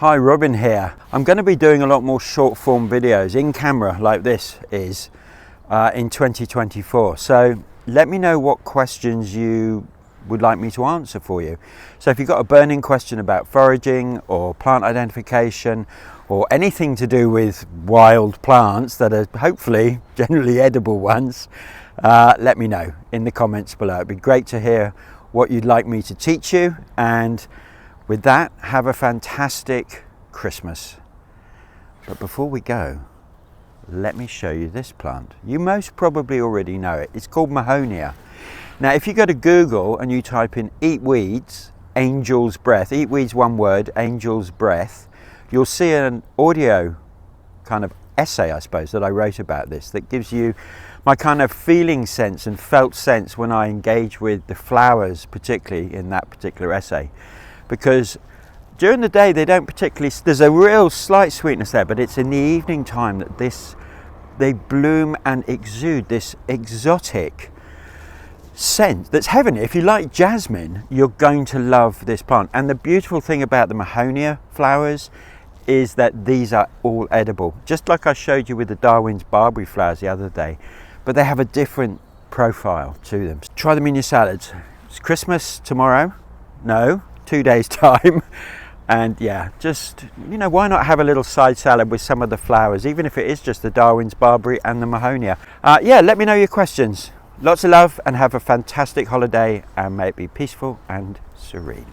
Hi, Robin here. I'm going to be doing a lot more short form videos in camera like this is in 2024. So let me know what questions you would like me to answer for you. So if you've got a burning question about foraging or plant identification or anything to do with wild plants that are hopefully generally edible ones, let me know in the comments below. It'd be great to hear what you'd like me to teach you, and with that, have a fantastic Christmas. But before we go, let me show you this plant. You most probably already know it. It's called mahonia. Now, if you go to Google and you type in eat weeds, angel's breath, eat weeds one word, angel's breath, you'll see an audio kind of essay, I suppose, that I wrote about this that gives you my kind of feeling sense and felt sense when I engage with the flowers, particularly in that particular essay. Because during the day they don't particularly, there's a real slight sweetness there, but it's in the evening time that they bloom and exude this exotic scent that's heavenly. If you like jasmine, you're going to love this plant. And the beautiful thing about the mahonia flowers is that these are all edible, just like I showed you with the Darwin's barberry flowers the other day, but they have a different profile to them. Try them in your salads. It's Christmas tomorrow. No, 2 days time. And yeah, just, you know, why not have a little side salad with some of the flowers, even if it is just the Darwin's barberry and the mahonia. Yeah, let me know your questions. Lots of love and have a fantastic holiday, and may it be peaceful and serene.